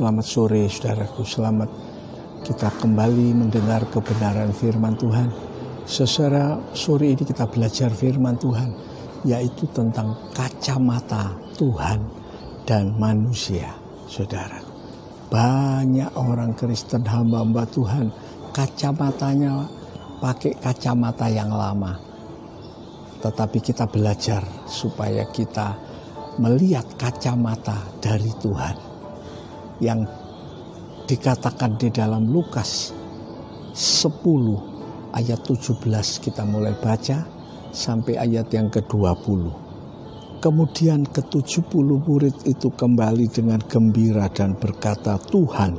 Selamat sore saudaraku, selamat kita kembali mendengar kebenaran firman Tuhan. Secara sore ini kita belajar firman Tuhan, yaitu tentang kacamata Tuhan dan manusia. Saudara, banyak orang Kristen hamba-hamba Tuhan kacamatanya pakai kacamata yang lama. Tetapi kita belajar supaya kita melihat kacamata dari Tuhan yang dikatakan di dalam Lukas 10 ayat 17 kita mulai baca sampai ayat yang ke-20. Kemudian ke-70 murid itu kembali dengan gembira dan berkata, Tuhan,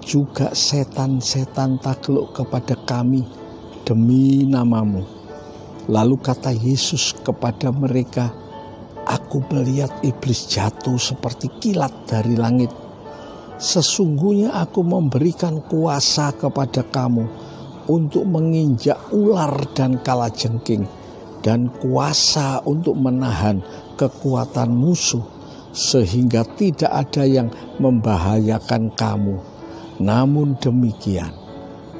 juga setan-setan takluk kepada kami demi namamu. Lalu kata Yesus kepada mereka, aku melihat iblis jatuh seperti kilat dari langit. Sesungguhnya aku memberikan kuasa kepada kamu untuk menginjak ular dan kalajengking, dan kuasa untuk menahan kekuatan musuh, sehingga tidak ada yang membahayakan kamu. Namun demikian,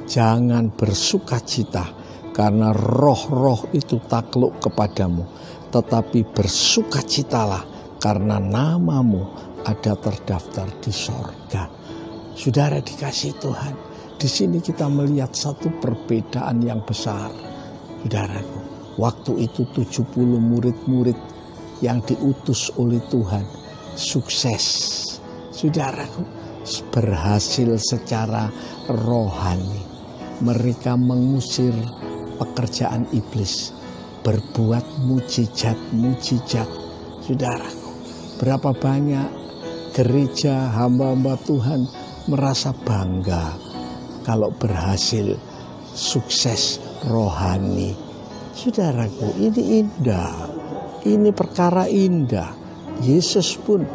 jangan bersukacita karena roh-roh itu takluk kepadamu, tetapi bersukacitalah karena namamu ada terdaftar di sorga. Saudara dikasih Tuhan, di sini kita melihat satu perbedaan yang besar. Saudaraku, waktu itu 70 murid-murid yang diutus oleh Tuhan sukses. Saudaraku, berhasil secara rohani. Mereka mengusir pekerjaan iblis, berbuat mujizat-mujizat. Saudaraku, berapa banyak gereja hamba-hamba Tuhan merasa bangga kalau berhasil sukses rohani. Saudaraku, ini indah, ini perkara indah. Yesus pun,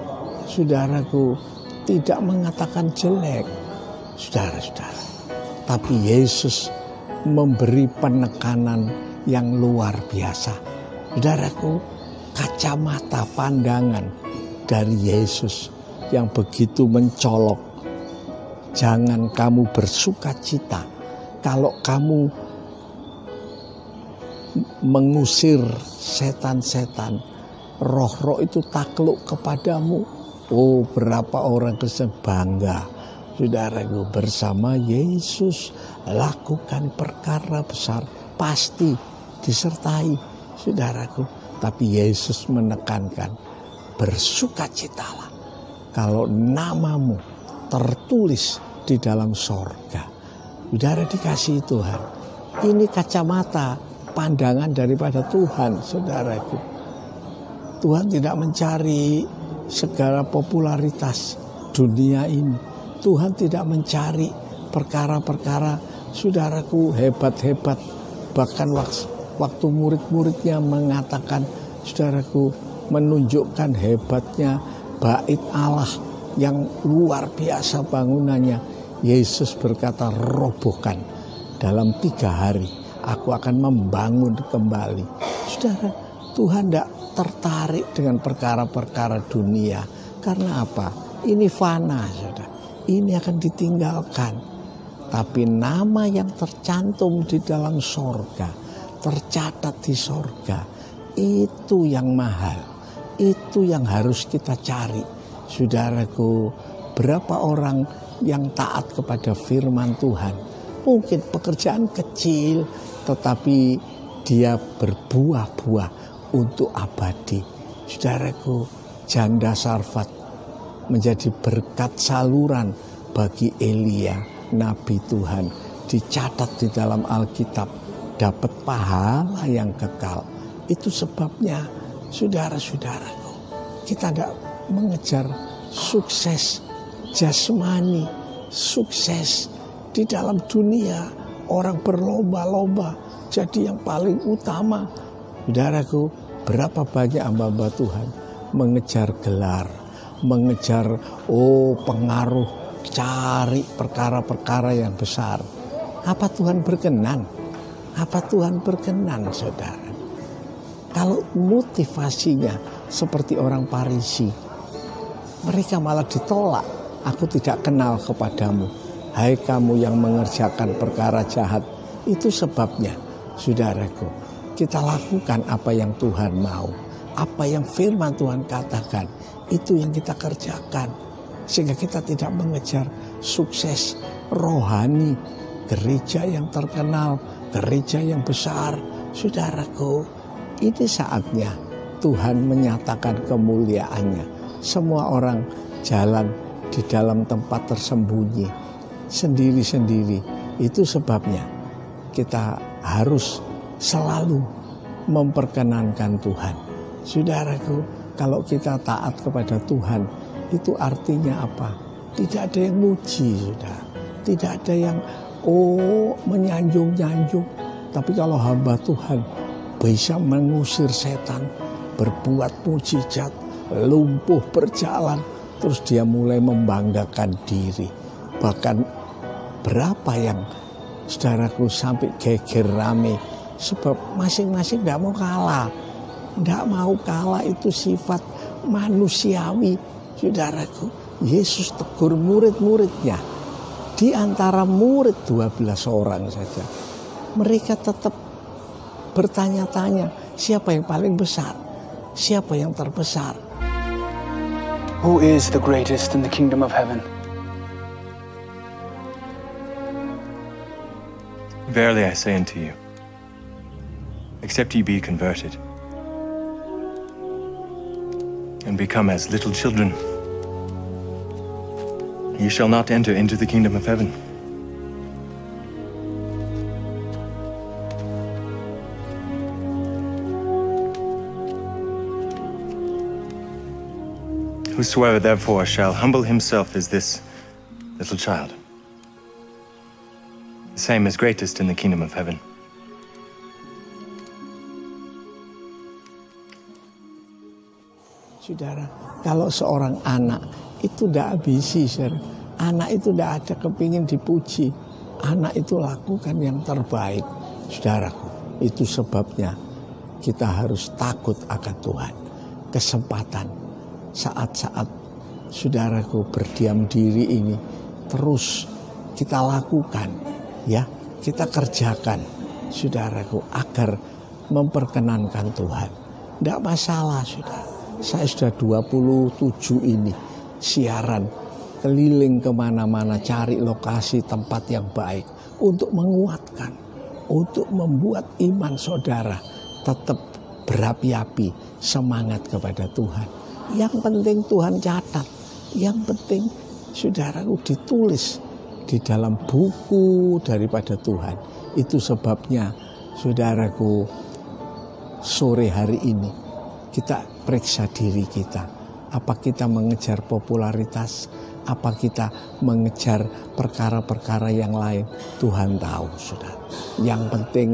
saudaraku, tidak mengatakan jelek, saudara-saudara. Tapi Yesus memberi penekanan yang luar biasa. Saudaraku, kacamata pandangan dari Yesus yang begitu mencolok. Jangan kamu bersukacita kalau kamu mengusir setan-setan, roh-roh itu takluk kepadamu. Oh, berapa orang Kristen bangga, saudaraku, bersama Yesus lakukan perkara besar, pasti disertai, saudaraku. Tapi Yesus menekankan, bersukacitalah kalau namamu tertulis di dalam sorga. Saudara dikasihi Tuhan, ini kacamata pandangan daripada Tuhan, saudaraku. Tuhan tidak mencari segala popularitas dunia ini. Tuhan tidak mencari perkara-perkara, saudaraku, hebat-hebat. Bahkan waktu murid-muridnya mengatakan, saudaraku, menunjukkan hebatnya bait Allah yang luar biasa bangunannya. Yesus berkata, robohkan dalam 3 hari aku akan membangun kembali. Saudara, Tuhan tidak tertarik dengan perkara-perkara dunia. Karena apa? Ini fana, saudara. Ini akan ditinggalkan. Tapi nama yang tercantum di dalam sorga, tercatat di sorga, itu yang mahal. Itu yang harus kita cari. Saudaraku, berapa orang yang taat kepada firman Tuhan? Mungkin pekerjaan kecil, tetapi dia berbuah-buah untuk abadi. Saudaraku, janda Sarfat menjadi berkat saluran bagi Elia, nabi Tuhan. Dicatat di dalam Alkitab, dapat pahala yang kekal. Itu sebabnya, saudara-saudaraku, kita tidak mengejar sukses jasmani, sukses di dalam dunia. Orang berlomba-lomba jadi yang paling utama. Saudaraku, berapa banyak hamba-hamba Tuhan mengejar gelar, mengejar pengaruh, cari perkara-perkara yang besar. Apa Tuhan berkenan? Apa Tuhan berkenan, saudara? Kalau motivasinya seperti orang Farisi, mereka malah ditolak Aku tidak kenal kepadamu. Hai kamu yang mengerjakan perkara jahat. Itu sebabnya, saudaraku, kita lakukan apa yang Tuhan mau. Apa yang firman Tuhan katakan, itu yang kita kerjakan. Sehingga kita tidak mengejar sukses rohani, gereja yang terkenal, gereja yang besar. Saudaraku, ini saatnya Tuhan menyatakan kemuliaannya. Semua orang jalan di dalam tempat tersembunyi sendiri-sendiri. Itu sebabnya kita harus selalu memperkenankan Tuhan. Saudaraku, kalau kita taat kepada Tuhan, itu artinya apa? Tidak ada yang muji, sudah. Tidak ada yang menyanjung-nyanjung. Tapi kalau hamba Tuhan bisa mengusir setan, berbuat mujizat, lumpuh berjalan, terus dia mulai membanggakan diri. Bahkan berapa yang saudaraku sampai geger rame, sebab masing-masing tidak mau kalah. Tidak mau kalah, itu sifat manusiawi. Saudaraku, Yesus tegur murid-muridnya. Di antara murid 12 orang saja, mereka tetap bertanya-tanya, siapa yang paling besar? Siapa yang terbesar? Who is the greatest in the kingdom of heaven? Verily I say unto you, except ye be converted, and become as little children, ye shall not enter into the kingdom of heaven. Whosoever therefore shall humble himself as this little child, the same is greatest in the kingdom of heaven. Saudara, kalau seorang anak itu tidak ambisi, saudara. Anak itu tidak ada kepingin dipuji. Anak itu lakukan yang terbaik, saudaraku. Itu sebabnya kita harus takut akan Tuhan. Kesempatan saat-saat saudaraku berdiam diri ini terus kita lakukan, ya, kita kerjakan, saudaraku, agar memperkenankan Tuhan. Tidak masalah, saudara. Saya sudah 27 ini siaran keliling kemana-mana, cari lokasi tempat yang baik untuk menguatkan, untuk membuat iman saudara tetap berapi-api, semangat kepada Tuhan. Yang penting Tuhan catat, yang penting saudaraku ditulis di dalam buku daripada Tuhan. Itu sebabnya saudaraku, sore hari ini kita periksa diri kita. Apa kita mengejar popularitas? Apa kita mengejar perkara-perkara yang lain? Tuhan tahu, saudara. Yang penting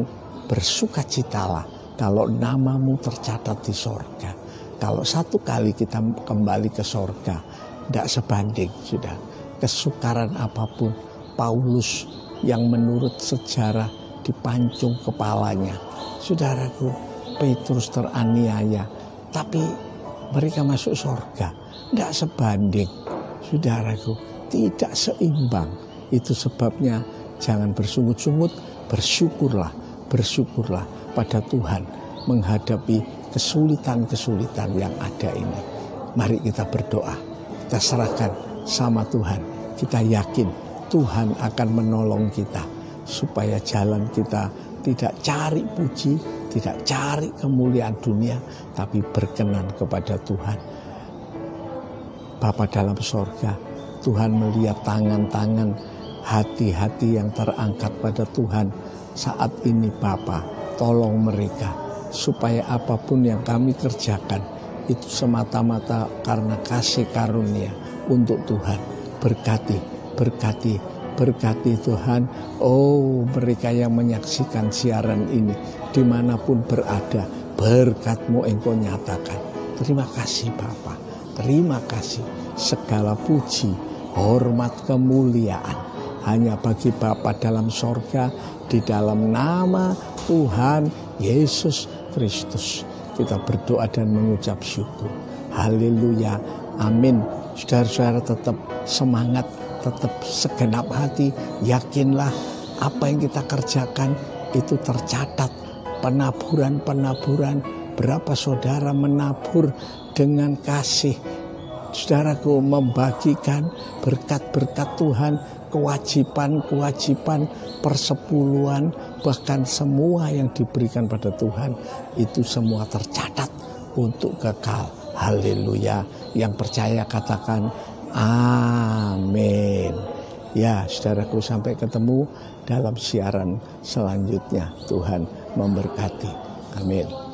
bersukacitalah kalau namamu tercatat di sorga. Kalau satu kali kita kembali ke sorga, tidak sebanding, sudah. Kesukaran apapun, Paulus yang menurut sejarah dipancung kepalanya. Saudaraku, Petrus teraniaya, tapi mereka masuk sorga. Tidak sebanding, saudaraku, tidak seimbang. Itu sebabnya jangan bersungut-sungut, bersyukurlah pada Tuhan menghadapi kesulitan-kesulitan yang ada ini. Mari kita berdoa, kita serahkan sama Tuhan. Kita yakin Tuhan akan menolong kita supaya jalan kita tidak cari puji, tidak cari kemuliaan dunia, tapi berkenan kepada Tuhan. Bapa dalam sorga, Tuhan melihat tangan-tangan, hati-hati yang terangkat pada Tuhan saat ini. Bapa, tolong mereka supaya apapun yang kami kerjakan itu semata-mata karena kasih karunia untuk Tuhan. Berkati Tuhan. Oh, mereka yang menyaksikan siaran ini dimanapun berada, berkat-Mu Engkau nyatakan. Terima kasih Bapa, terima kasih. Segala puji, hormat, kemuliaan hanya bagi Bapa dalam sorga, di dalam nama Tuhan Yesus Kristus kita berdoa dan mengucap syukur. Haleluya, amin. Saudara-saudara tetap semangat, tetap segenap hati, yakinlah apa yang kita kerjakan itu tercatat. Penaburan-penaburan, berapa saudara menabur dengan kasih. Saudaraku, membagikan berkat-berkat Tuhan, kewajiban-kewajiban persepuluhan, bahkan semua yang diberikan pada Tuhan, itu semua tercatat untuk kekal. Haleluya. Yang percaya katakan amin. Ya, saudaraku, sampai ketemu dalam siaran selanjutnya. Tuhan memberkati. Amin.